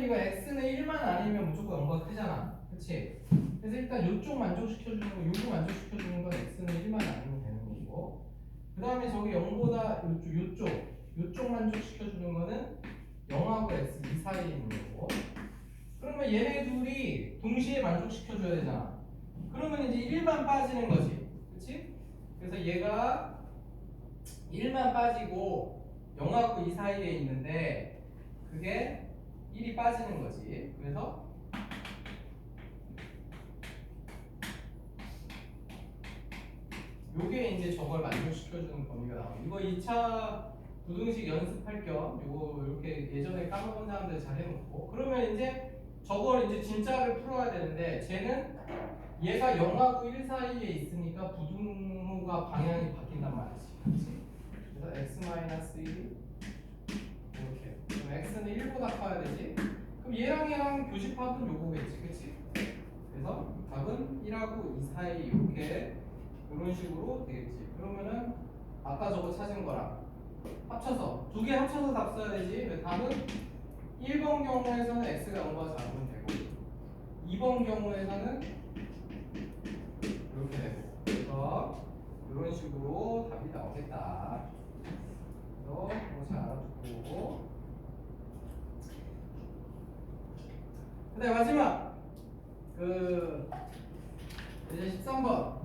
이거 x는 1만 아니면 무조건 0보다 크잖아. 그치? 그래서 일단 요쪽 만족시켜주는 거, 요거 만족시켜주는 건 x는 1만 아니면 되는 거고, 그 다음에 저기 0보다 요쪽 만족시켜주는 거는 0하고 x 이 사이에 있는 거고. 그러면 얘네 둘이 동시에 만족시켜줘야 되잖아. 그러면 이제 1만 빠지는 거지. 그치? 그래서 얘가 1만 빠지고 0하고 이 사이에 있는데 그게 1이 빠지는 거지. 그래서 요게 이제 저걸 만족시켜주는 범위가 나와요. 이거 2차 부등식 연습할 겸 요거 이렇게 예전에 까먹은 사람들 잘 해놓고, 그러면 이제 저걸 이제 진짜를 풀어야 되는데 쟤는 얘가 0하고 1 사이에 있으니까 부등호가 방향이 바뀐단 말이지. 그치? 그래서 x-1 이렇게. 그럼 x는 1보다 커야 되지. 그럼 얘랑 교집합은 요거겠지. 그치? 그래서 답은 1하고 2 사이 이렇게 이런 식으로 되겠지. 그러면은 아까 저거 찾은 거랑 합쳐서 두 개 합쳐서 답 써야 되지. 답은 1번 경우에서는 x가 0보다 작으면 되고 2번 경우에서는 이렇게 되고, 그래서 이런 식으로 답이 나오겠다. 그래서 그거 잘 알아두고, 그다음 마지막 이제 13번.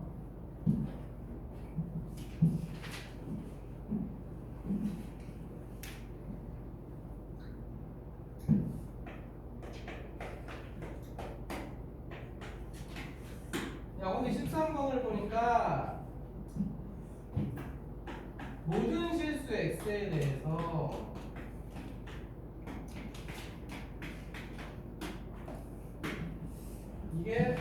야, 오늘 13번을 보니까 모든 실수 x에 대해서 이게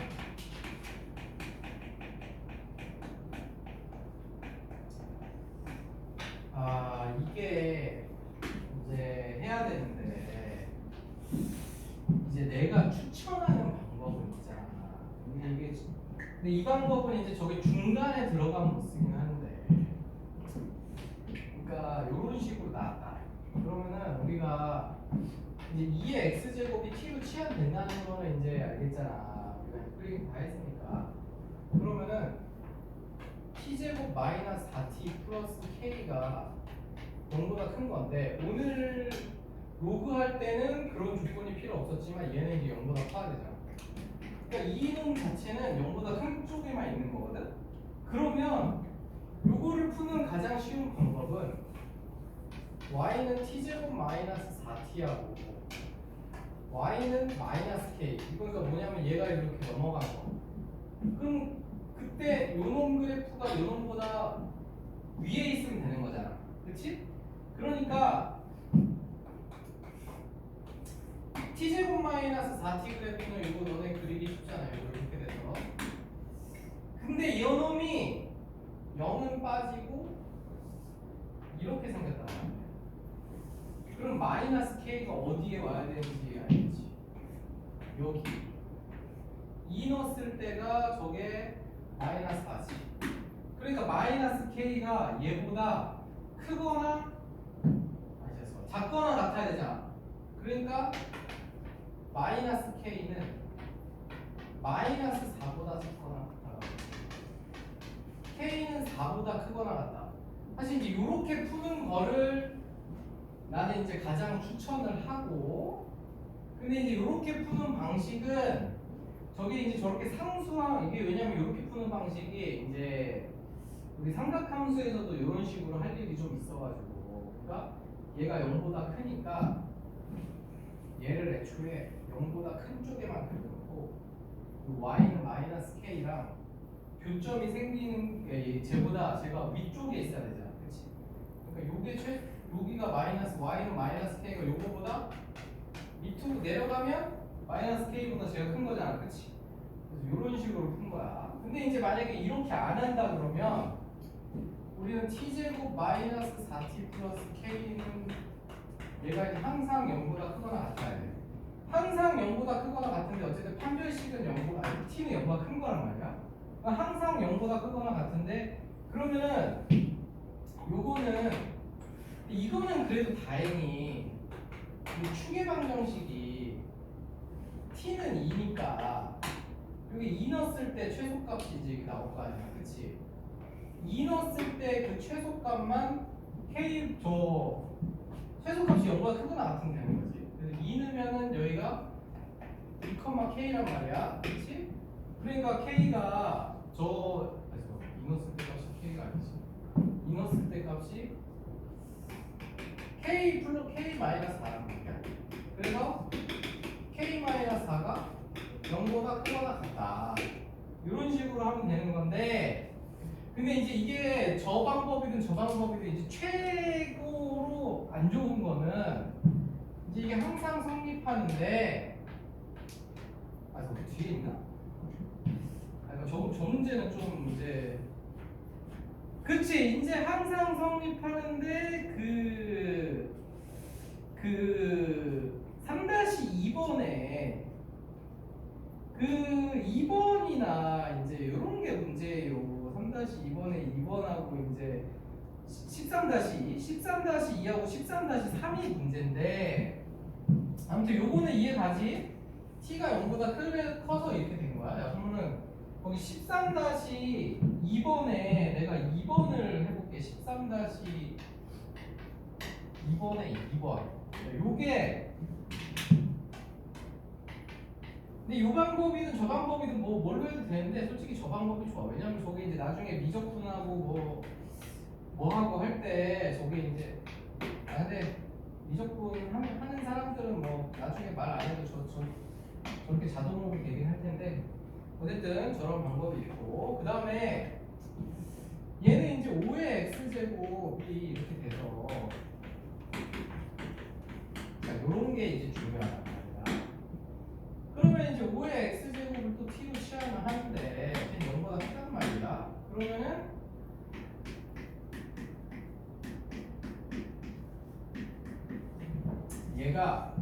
이게 이제 해야 되는데 이제 내가 추천하는 방법은 있잖아. 근데 이 방법은 이제 저기 중간에 들어가면 못 쓰긴 하는데, 그러니까 이런 식으로 나왔다. 그러면은 우리가 이제 2의 x제곱이 t로 치환된다는 거는 이제 알겠잖아. 우리가 플레이 다 했으니까. 그러면은 t제곱 마이너스 4t 플러스 k가 0보다 큰 건데, 오늘 로그 할 때는 그런 조건이 필요 없었지만 얘는 이제 0보다 커야 되잖아. 그러니까 이 이놈 자체는 0보다 큰 쪽에만 있는 거거든. 그러면 요거를 푸는 가장 쉬운 방법은 y는 t제곱 마이너스 4t하고 y는 마이너스 k. 이거가 뭐냐면 얘가 이렇게 넘어간 거. 그럼 그때 요놈 그래프가 요놈보다 위에 있으면 되는 거잖아. 그렇지? 그러니까 t제곱 마이너스 4t 그래프는 이거 너네 그리기 쉽잖아요. 이거 이렇게 돼서. 근데 이 놈이 0은 빠지고 이렇게 생겼단 말이야. 그럼 마이너스 k가 어디에 와야 되는지 알겠지? 여기. 2 넣었을 때가 저게 마이너스 4지. 그러니까 마이너스 k가 얘보다 크거나 작거나 같아야 되잖아. 그러니까 마이너스 k는 마이너스 4보다 작거나 같다. k는 4보다 크거나 같다. 사실 이제 이렇게 푸는 거를 나는 이제 가장 추천을 하고, 근데 이제 이렇게 푸는 방식은 저게 이제 저렇게 상수항, 이게 왜냐면 이렇게 푸는 방식이 이제 우리 삼각함수에서도 이런 식으로 할 일이 좀 있어가지고, 그러니까 얘가 0보다 크니까 얘를 애초에 0보다 큰 쪽에만 그려놓고 y는 마이너스 k랑 교점이 생기는 게 쟤보다 제가 위쪽에 있어야 되잖아. 그치? 그러니까 요게 여기가 마이너스 y는 마이너스 k가 요거보다 밑으로 내려가면 마이너스 k보다 제가 큰 거잖아. 그치? 그래서 요런 식으로 푼 거야. 근데 이제 만약에 이렇게 안 한다 그러면 우리는 t제곱 마이너스 4t 플러스 k는 얘가 항상 0보다 크거나 같아야 돼. 항상 0보다 크거나 같은데 어쨌든 판별식은 0보다, 아니 t는 0보다 큰 거란 말이야. 그러니까 항상 0보다 크거나 같은데, 그러면은 요거는, 이거는 그래도 다행히 이 추계 방정식이 t는 2니까 여기 2 넣었을 때 최소값이 이제 나올 거 아니야, 그치? 2 넣었을 때 그 최소값만 k 최소값이 0보다 크거나 같으면 되는 거지. 그래서 2 넣으면은 여기가 2,k란 말이야, 그치? 그러니까 k가 2 넣었을 때 값이 k가 아니지. 2 넣었을 때 값이 k 플러스 k 마이너스 4란 말이야. 그래서 k 마이너스 4가 0보다 크거나 같다. 이런 식으로 하면 되는 건데, 근데 이제 이게 저 방법이든 저 방법이든 이제 최고로 안 좋은 거는 이제 이게 항상 성립하는데, 저기 뒤에 있나? 저 문제는 좀 이제 그치, 이제 항상 성립하는데 그 3-2번에 그 2번이나 이제 이런 게 문제예요. 3-2번에 2번하고 이제 13-2, 13-2하고 13-3이 문제인데, 아무튼 요거는 이해가지? t가 0보다 커서 이렇게 된 거야. 야, 그러면은 거기 13-2번에 내가 2번을 해볼게. 13-2번에 2번. 요게 근데 이 방법이든 저 방법이든 뭘로 해도 되는데, 솔직히 저 방법이 좋아. 왜냐면 저게 이제 나중에 미적분하고 뭐 하고 할 때 저게 이제 근데 미적분 하는 사람들은 뭐 나중에 말 안 해도 저렇게 자동으로 되긴 할 텐데, 어쨌든 저런 방법이 있고, 그 다음에 얘는 이제 5의 x제곱이 이렇게 돼서 이런 게 이제 중요하단 말이야. 그러면 이제 5의 x제곱을 또 t로 취하면 하는데 걔는 0보다 크단 말이야. 그러면은 얘가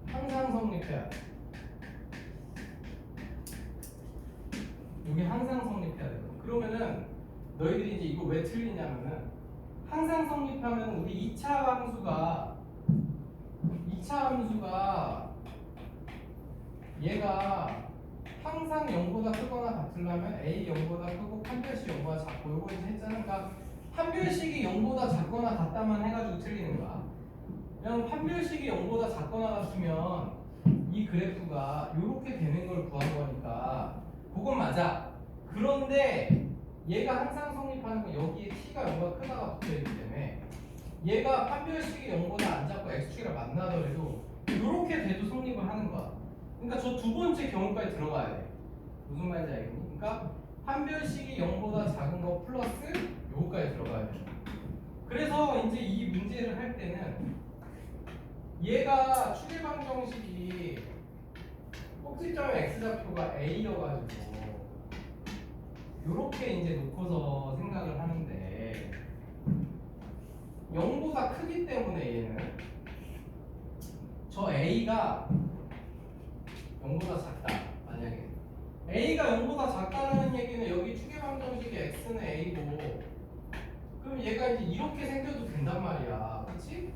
항상 성립해야 돼. 이게 항상 성립해야 되거든. 그러면은 너희들이 이제 이거 왜 틀리냐면은, 항상 성립하면 우리 2차 함수가 얘가 항상 0보다 크거나 같으려면 a 0보다 크고 판별식 0보다 작고, 요거 이제 했잖아. 그러니까 판별식이 0보다 작거나 같다만 해가지고 틀리는 거야. 왜냐면 판별식이 0보다 작거나 같으면 이 그래프가 이렇게 되는 걸 구한 거니까 그건 맞아. 그런데 얘가 항상 성립하는 건 여기에 t가 0보다 크다가 붙어있기 때문에 얘가 판별식이 0보다 안 작고 x축이랑 만나더라도 이렇게 돼도 성립을 하는 거야. 그러니까 저 두 번째 경우까지 들어가야 돼. 무슨 말인지 알겠니? 그러니까 판별식이 0보다 작은 거 플러스 요거까지 들어가야 돼. 그래서 이제 이 문제를 할 때는 얘가 추계방정식이 꼭지점 x좌표가 a여가지고 요렇게 이제 놓고서 생각을 하는데, 0보다 크기 때문에 얘는 저 a가 0보다 작다. 만약에 a가 0보다 작다는 얘기는 여기 추계방정식의 x는 a고, 그럼 얘가 이제 이렇게 생겨도 된단 말이야. 그렇지?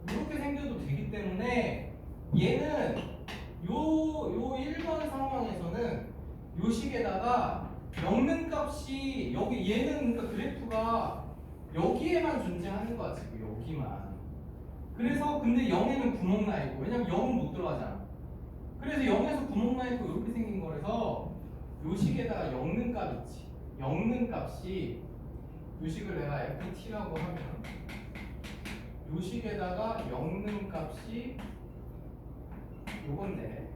이렇게 생겨도 되기 때문에 얘는 요 1번 상황에서는 요 식에다가 엮는 값이 얘는 그러니까 그래프가 여기에만 존재하는 거야, 지금 여기만. 그래서 근데 0에는 구멍 나 있고, 왜냐면 0은 못 들어가잖아. 그래서 0에서 구멍 나 있고 이렇게 생긴 거라서 요 식에다가 엮는 값 있지. 엮는 값이 요 식을 내가 ft라고 하면 요 식에다가 엮는 값이 요건데,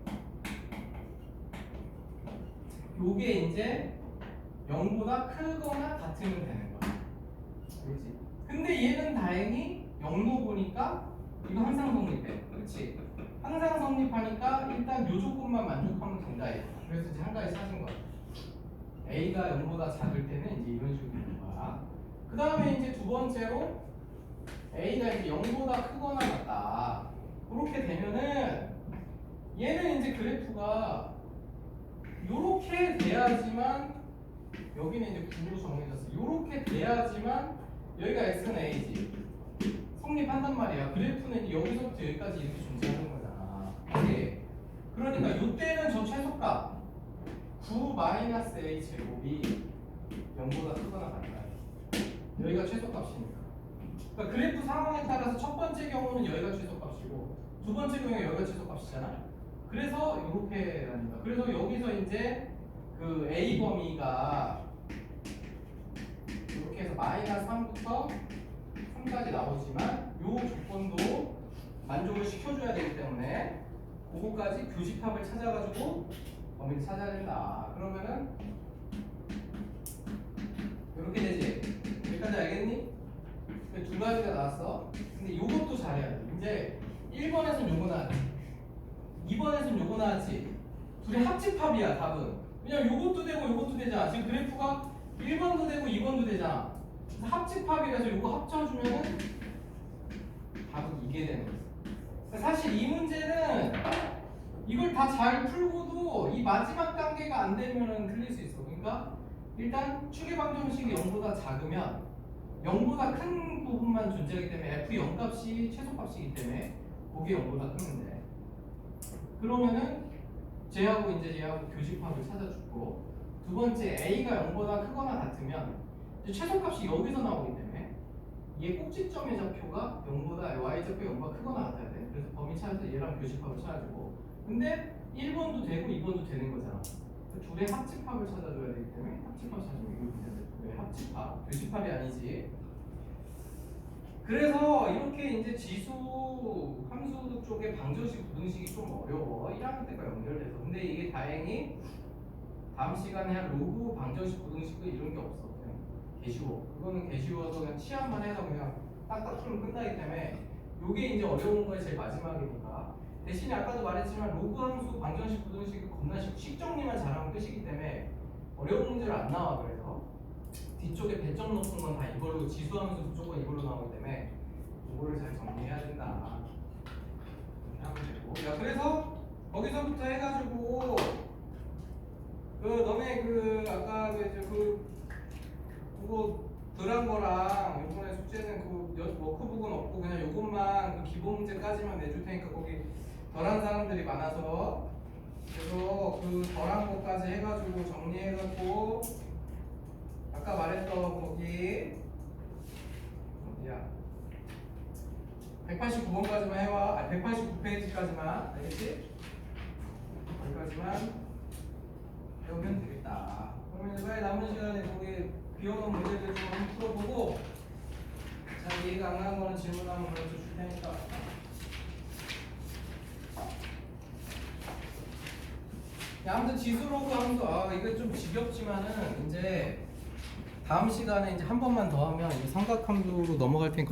요게 이제 0보다 크거나 같으면 되는 거야. 그렇지? 근데 얘는 다행히 0로 보니까 이거 항상 성립해. 그렇지? 항상 성립하니까 일단 요 조건만 만족하면 된다. 그래서 이제 한 가지 찾은 거야. a가 0보다 작을 때는 이제 이런 식으로 되는 거야. 그 다음에 이제 두 번째로 a가 이제 0보다 크거나 같다. 그렇게 되면은 얘는 이제 그래프가 요렇게 돼야지만, 여기는 이제 9로 정해졌어. 요렇게 돼야지만 여기가 x는 a지. 성립한단 말이야. 그래프는 이제 여기서부터 여기까지 이렇게 존재하는 거잖아. 이게 그러니까 요때 마이너스 a 제곱이 0보다 크거나 같다. 여기가 최소값이니까. 그러니까 그래프 상황에 따라서 첫 번째 경우는 여기가 최소값이고 두 번째 경우는 여기가 최소값이잖아. 그래서 이렇게 합니다. 그래서 여기서 이제 그 a 범위가 이렇게 해서 마이너스 3부터 3까지 나오지만 이 조건도 만족을 시켜줘야 되기 때문에 그거까지 교집합을 찾아가지고 범위를 찾아야 된다. 그러면은 이렇게 되지. 여기까지 알겠니? 두 가지가 나왔어. 근데 이것도 잘해야 돼. 이제 1번에서는 요거 나왔지, 2번에서는 요거 나왔지. 둘이 합집합이야 답은. 왜냐면 요것도 되고 요것도 되잖아. 지금 그래프가 1번도 되고 2번도 되잖아. 그래서 합집합이라서 요거 합쳐주면은 답은 이게 되는 거야. 사실 이 문제는 이걸 다 잘 풀고도 이 마지막 단계가 안 되면은 틀릴 수 있어. 그러니까 일단 추계 방정식이 0보다 작으면 0보다 큰 부분만 존재하기 때문에 f0 값이 최소값이기 때문에 그게 0보다 크는데, 그러면은 쟤하고 이제 얘하고 교집합을 찾아주고, 두 번째 a가 0보다 크거나 같으면 이제 최소값이 여기서 나오기 때문에 얘 꼭지점의 좌표가 0보다 y좌표 0보다 크거나 같아야 돼. 그래서 범위 찾아서 얘랑 교집합을 찾아주고, 근데 1번도 되고 2번도 되는 거잖아. 둘의 합집합을 찾아줘야 되기 때문에 합집합 찾으면 이거 문제인데 왜 합집합? 교집합이 아니지. 그래서 이렇게 이제 지수 함수 쪽에 방정식 부등식이 좀 어려워. 1학년 때가 연결돼서. 근데 이게 다행히 다음 시간에 한 로그 방정식 부등식도 이런 게 없어. 그냥 개쉬워. 그거는 개쉬워서 그냥 치환만 해서 그냥 딱딱 풀면 끝나기 때문에 요게 이제 어려운 거의 제일 마지막이니까. 대신에 아까도 말했지만 로그 함수 방정식 부등식이 겁나 식 정리만 잘하면 끝이기 때문에 어려운 문제를 안 나와. 그래서 뒤쪽에 배점 높은 건 다 이걸로, 지수함수 무조건 이걸로 나오기 때문에 이거를 잘 정리해야 된다. 이렇게 하면 되고. 야, 그래서 거기서부터 해가지고 그 너네 그 아까 그거 덜한 거랑 요번에 숙제는 그 워크북은 없고 그냥 요것만 그 기본 문제까지만 내줄 테니까 거기 덜한 사람들이 많아서 그래서 그 덜한 것까지 해가지고 정리해갖고 아까 말했던 거기 어디야? 189번까지만 해와. 아니 189페이지까지만. 알겠지? 여기까지만 배우면 되겠다. 그러면 이제 빨리 남은 시간에 거기 비워놓은 문제들 좀 한번 풀어보고, 자, 이해가 안 가는 거는 질문하면 그걸 줄 테니까. 야, 아무튼 지수로그 함수, 이거 좀 지겹지만은 이제 다음 시간에 이제 한 번만 더 하면 이제 삼각함수로 넘어갈 테니까.